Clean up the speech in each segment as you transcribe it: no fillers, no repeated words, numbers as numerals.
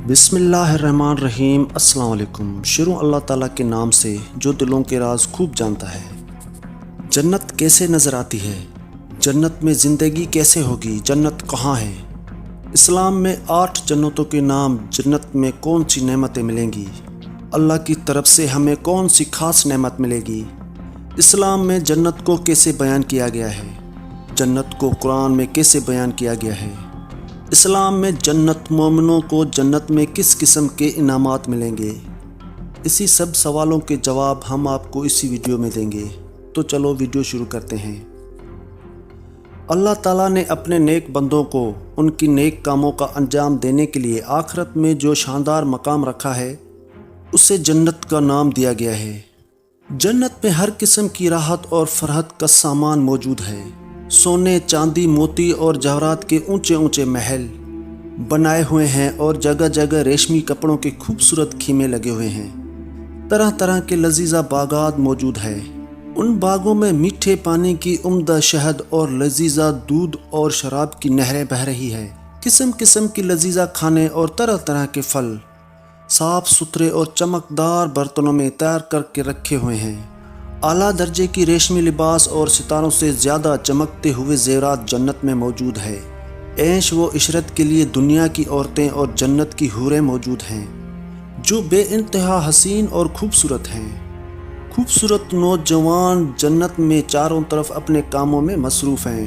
بسم اللہ الرحمن الرحیم۔ السلام علیکم۔ شروع اللہ تعالیٰ کے نام سے جو دلوں کے راز خوب جانتا ہے۔ جنت کیسے نظر آتی ہے؟ جنت میں زندگی کیسے ہوگی؟ جنت کہاں ہے؟ اسلام میں 8 جنتوں کے نام۔ جنت میں کون سی نعمتیں ملیں گی؟ اللہ کی طرف سے ہمیں کون سی خاص نعمت ملے گی؟ اسلام میں جنت کو کیسے بیان کیا گیا ہے؟ جنت کو قرآن میں کیسے بیان کیا گیا ہے؟ اسلام میں جنت مومنوں کو جنت میں کس قسم کے انعامات ملیں گے؟ اسی سب سوالوں کے جواب ہم آپ کو اسی ویڈیو میں دیں گے۔ تو چلو ویڈیو شروع کرتے ہیں۔ اللہ تعالیٰ نے اپنے نیک بندوں کو ان کی نیک کاموں کا انجام دینے کے لیے آخرت میں جو شاندار مقام رکھا ہے اسے جنت کا نام دیا گیا ہے۔ جنت میں ہر قسم کی راحت اور فرحت کا سامان موجود ہے۔ سونے، چاندی، موتی اور جواہرات کے اونچے اونچے محل بنائے ہوئے ہیں اور جگہ جگہ ریشمی کپڑوں کے خوبصورت خیمے لگے ہوئے ہیں۔ طرح طرح کے لذیذہ باغات موجود ہے۔ ان باغوں میں میٹھے پانی کی عمدہ شہد اور لذیذہ دودھ اور شراب کی نہریں بہہ رہی ہے۔ قسم قسم کی لذیذہ کھانے اور طرح طرح کے پھل صاف ستھرے اور چمکدار برتنوں میں تیار کر کے رکھے ہوئے ہیں۔ اعلیٰ درجے کی ریشمی لباس اور ستاروں سے زیادہ چمکتے ہوئے زیورات جنت میں موجود ہے۔ عیش و عشرت کے لیے دنیا کی عورتیں اور جنت کی حوریں موجود ہیں جو بے انتہا حسین اور خوبصورت ہیں۔ خوبصورت نوجوان جنت میں چاروں طرف اپنے کاموں میں مصروف ہیں۔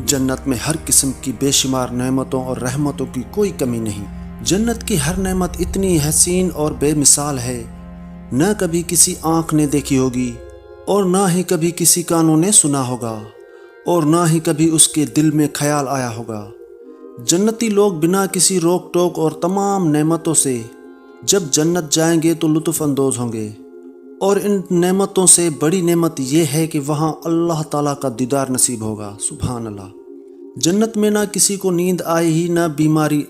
جنت میں ہر قسم کی بے شمار نعمتوں اور رحمتوں کی کوئی کمی نہیں۔ جنت کی ہر نعمت اتنی حسین اور بے مثال ہے، نہ کبھی کسی آنکھ نے دیکھی ہوگی اور نہ ہی کبھی کسی کانوں نے سنا ہوگا اور نہ ہی کبھی اس کے دل میں خیال آیا ہوگا۔ جنتی لوگ بنا کسی روک ٹوک اور تمام نعمتوں سے جب جنت جائیں گے تو لطف اندوز ہوں گے، اور ان نعمتوں سے بڑی نعمت یہ ہے کہ وہاں اللہ تعالیٰ کا دیدار نصیب ہوگا۔ سبحان اللہ۔ جنت میں نہ کسی کو نیند آئے گی، نہ بیماری،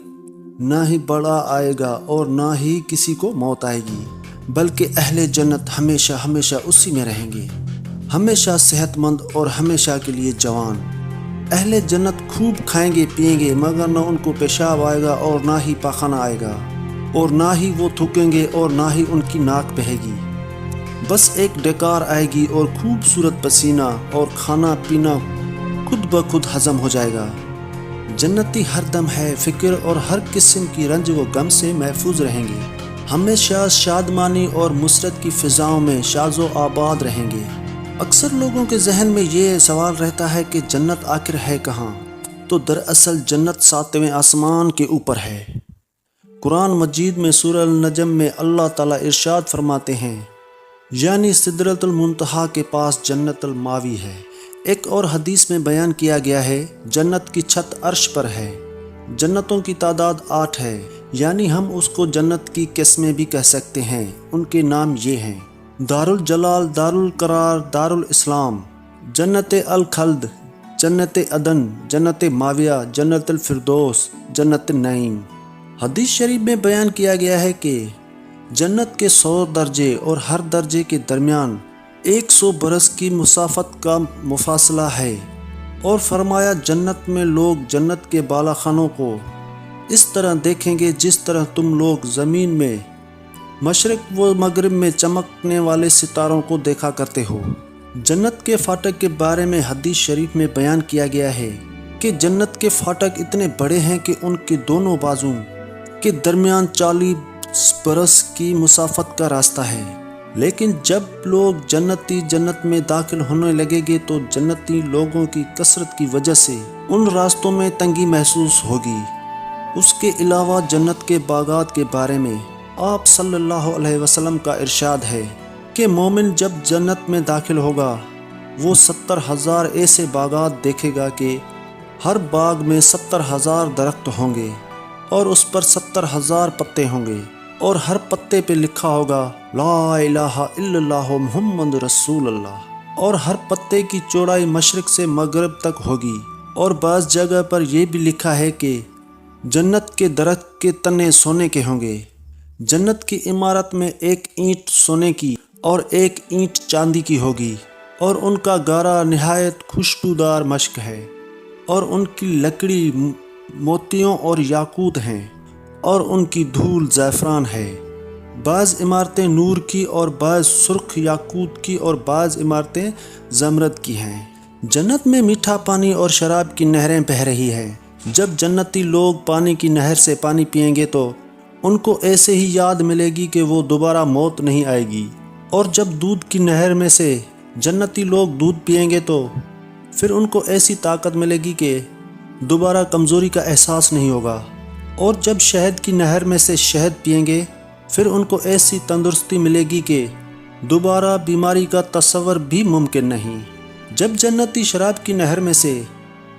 نہ ہی بڑا آئے گا اور نہ ہی کسی کو موت آئے گی، بلکہ اہل جنت ہمیشہ ہمیشہ اسی میں رہیں گے، ہمیشہ صحت مند اور ہمیشہ کے لیے جوان۔ اہل جنت خوب کھائیں گے پئیں گے، مگر نہ ان کو پیشاب آئے گا اور نہ ہی پاخانہ آئے گا، اور نہ ہی وہ تھوکیں گے اور نہ ہی ان کی ناک بہے گی۔ بس ایک ڈکار آئے گی اور خوبصورت پسینہ اور کھانا پینا خود بخود ہضم ہو جائے گا۔ جنتی ہر دم ہے فکر اور ہر قسم کی رنج و غم سے محفوظ رہیں گے، ہمیشہ شادمانی اور مسرت کی فضاؤں میں شاذ و آباد رہیں گے۔ اکثر لوگوں کے ذہن میں یہ سوال رہتا ہے کہ جنت آخر ہے کہاں؟ تو دراصل جنت 7ویں آسمان کے اوپر ہے۔ قرآن مجید میں سورہ النجم میں اللہ تعالیٰ ارشاد فرماتے ہیں، یعنی سدرۃ المنتہا کے پاس جنت الماوی ہے۔ ایک اور حدیث میں بیان کیا گیا ہے، جنت کی چھت عرش پر ہے۔ جنتوں کی تعداد 8 ہے، یعنی ہم اس کو جنت کی قسمیں بھی کہہ سکتے ہیں۔ ان کے نام یہ ہیں: دار الجلال، دار القرار، دار الاسلام، جنت الخلد، جنت عدن، جنت ماویہ، جنت الفردوس، جنت النعیم۔ حدیث شریف میں بیان کیا گیا ہے کہ جنت کے 100 درجے اور ہر درجے کے درمیان 100 برس کی مسافت کا مفاصلہ ہے، اور فرمایا جنت میں لوگ جنت کے بالا خانوں کو اس طرح دیکھیں گے جس طرح تم لوگ زمین میں مشرق و مغرب میں چمکنے والے ستاروں کو دیکھا کرتے ہو۔ جنت کے فاٹک کے بارے میں حدیث شریف میں بیان کیا گیا ہے کہ جنت کے فاٹک اتنے بڑے ہیں کہ ان کے دونوں بازوں کے درمیان 40 برس کی مسافت کا راستہ ہے۔ لیکن جب لوگ جنتی جنت میں داخل ہونے لگیں گے تو جنتی لوگوں کی کثرت کی وجہ سے ان راستوں میں تنگی محسوس ہوگی۔ اس کے علاوہ جنت کے باغات کے بارے میں آپ صلی اللہ علیہ وسلم کا ارشاد ہے کہ مومن جب جنت میں داخل ہوگا وہ 70,000 ایسے باغات دیکھے گا کہ ہر باغ میں 70,000 درخت ہوں گے اور اس پر 70,000 پتے ہوں گے، اور ہر پتے پہ لکھا ہوگا لا الہ الا اللہ محمد رسول اللہ، اور ہر پتے کی چوڑائی مشرق سے مغرب تک ہوگی، اور بعض جگہ پر یہ بھی لکھا ہے کہ جنت کے درخت کے تنے سونے کے ہوں گے۔ جنت کی عمارت میں ایک اینٹ سونے کی اور ایک اینٹ چاندی کی ہوگی، اور ان کا گارا نہایت خوشبودار مشک ہے، اور ان کی لکڑی موتیوں اور یاقوت ہیں، اور ان کی دھول زعفران ہے۔ بعض عمارتیں نور کی اور بعض سرخ یاقوت کی اور بعض عمارتیں زمرد کی ہیں۔ جنت میں میٹھا پانی اور شراب کی نہریں بہہ رہی ہیں۔ جب جنتی لوگ پانی کی نہر سے پانی پئیں گے تو ان کو ایسے ہی یاد ملے گی کہ وہ دوبارہ موت نہیں آئے گی، اور جب دودھ کی نہر میں سے جنتی لوگ دودھ پئیں گے تو پھر ان کو ایسی طاقت ملے گی کہ دوبارہ کمزوری کا احساس نہیں ہوگا، اور جب شہد کی نہر میں سے شہد پئیں گے پھر ان کو ایسی تندرستی ملے گی کہ دوبارہ بیماری کا تصور بھی ممکن نہیں۔ جب جنتی شراب کی نہر میں سے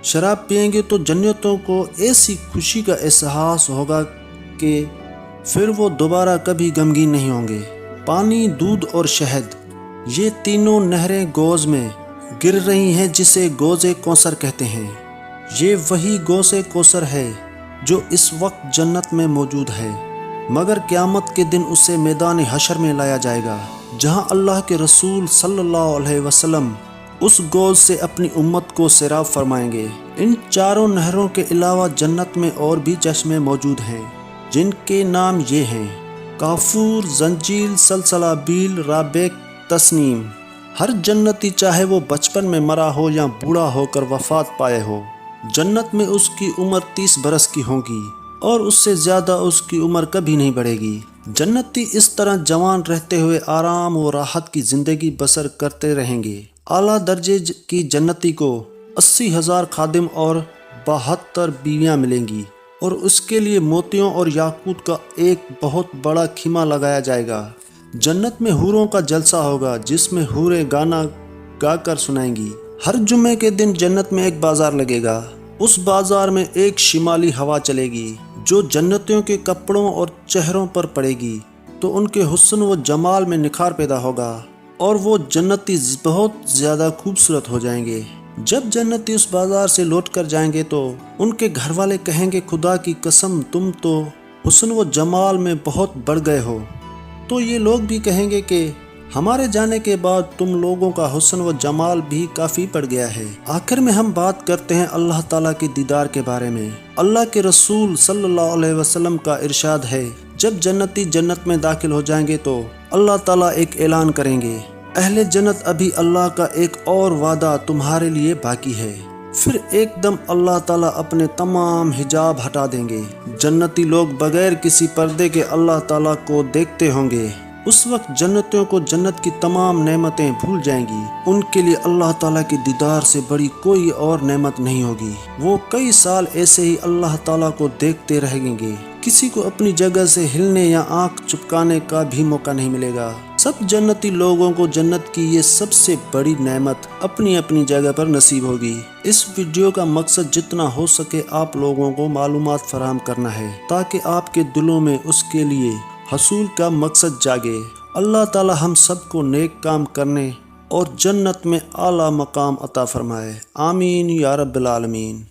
شراب پئیں گے تو جنتوں کو ایسی خوشی کا احساس ہوگا کہ پھر وہ دوبارہ کبھی غمگین نہیں ہوں گے۔ پانی، دودھ اور شہد، یہ تینوں نہریں گوز میں گر رہی ہیں جسے گوز کوثر کہتے ہیں۔ یہ وہی گوز کوثر ہے جو اس وقت جنت میں موجود ہے، مگر قیامت کے دن اسے میدان حشر میں لایا جائے گا، جہاں اللہ کے رسول صلی اللہ علیہ وسلم اس گوز سے اپنی امت کو سیراب فرمائیں گے۔ ان چاروں نہروں کے علاوہ جنت میں اور بھی چشمے موجود ہیں جن کے نام یہ ہیں: کافور، زنجیل، سلسلابیل، رابیق، تسنیم۔ ہر جنتی چاہے وہ بچپن میں مرا ہو یا بوڑھا ہو کر وفات پائے ہو، جنت میں اس کی عمر 30 برس کی ہوگی اور اس سے زیادہ اس کی عمر کبھی نہیں بڑھے گی۔ جنتی اس طرح جوان رہتے ہوئے آرام و راحت کی زندگی بسر کرتے رہیں گے۔ اعلیٰ درجے کی جنتی کو 80,000 خادم اور 72 بیویاں ملیں گی، اور اس کے لیے موتیوں اور یاقوت کا ایک بہت بڑا خیمہ لگایا جائے گا۔ جنت میں حوروں کا جلسہ ہوگا جس میں حوریں گانا گا کر سنائیں گی۔ ہر جمعے کے دن جنت میں ایک بازار لگے گا۔ اس بازار میں ایک شمالی ہوا چلے گی جو جنتیوں کے کپڑوں اور چہروں پر پڑے گی تو ان کے حسن و جمال میں نکھار پیدا ہوگا اور وہ جنتی بہت زیادہ خوبصورت ہو جائیں گے۔ جب جنتی اس بازار سے لوٹ کر جائیں گے تو ان کے گھر والے کہیں گے، خدا کی قسم تم تو حسن و جمال میں بہت بڑھ گئے ہو۔ تو یہ لوگ بھی کہیں گے کہ ہمارے جانے کے بعد تم لوگوں کا حسن و جمال بھی کافی بڑھ گیا ہے۔ آخر میں ہم بات کرتے ہیں اللہ تعالیٰ کے دیدار کے بارے میں۔ اللہ کے رسول صلی اللہ علیہ وسلم کا ارشاد ہے، جب جنتی جنت میں داخل ہو جائیں گے تو اللہ تعالیٰ ایک اعلان کریں گے، اہل جنت ابھی اللہ کا ایک اور وعدہ تمہارے لیے باقی ہے۔ پھر ایک دم اللہ تعالیٰ اپنے تمام حجاب ہٹا دیں گے۔ جنتی لوگ بغیر کسی پردے کے اللہ تعالیٰ کو دیکھتے ہوں گے۔ اس وقت جنتیوں کو جنت کی تمام نعمتیں بھول جائیں گی۔ ان کے لیے اللہ تعالیٰ کے دیدار سے بڑی کوئی اور نعمت نہیں ہوگی۔ وہ کئی سال ایسے ہی اللہ تعالیٰ کو دیکھتے رہیں گے۔ کسی کو اپنی جگہ سے ہلنے یا آنکھ چپکانے کا بھی موقع نہیں ملے گا۔ سب جنتی لوگوں کو جنت کی یہ سب سے بڑی نعمت اپنی اپنی جگہ پر نصیب ہوگی۔ اس ویڈیو کا مقصد جتنا ہو سکے آپ لوگوں کو معلومات فراہم کرنا ہے تاکہ آپ کے دلوں میں اس کے لیے حصول کا مقصد جاگے۔ اللہ تعالی ہم سب کو نیک کام کرنے اور جنت میں اعلیٰ مقام عطا فرمائے۔ آمین یا رب العالمین۔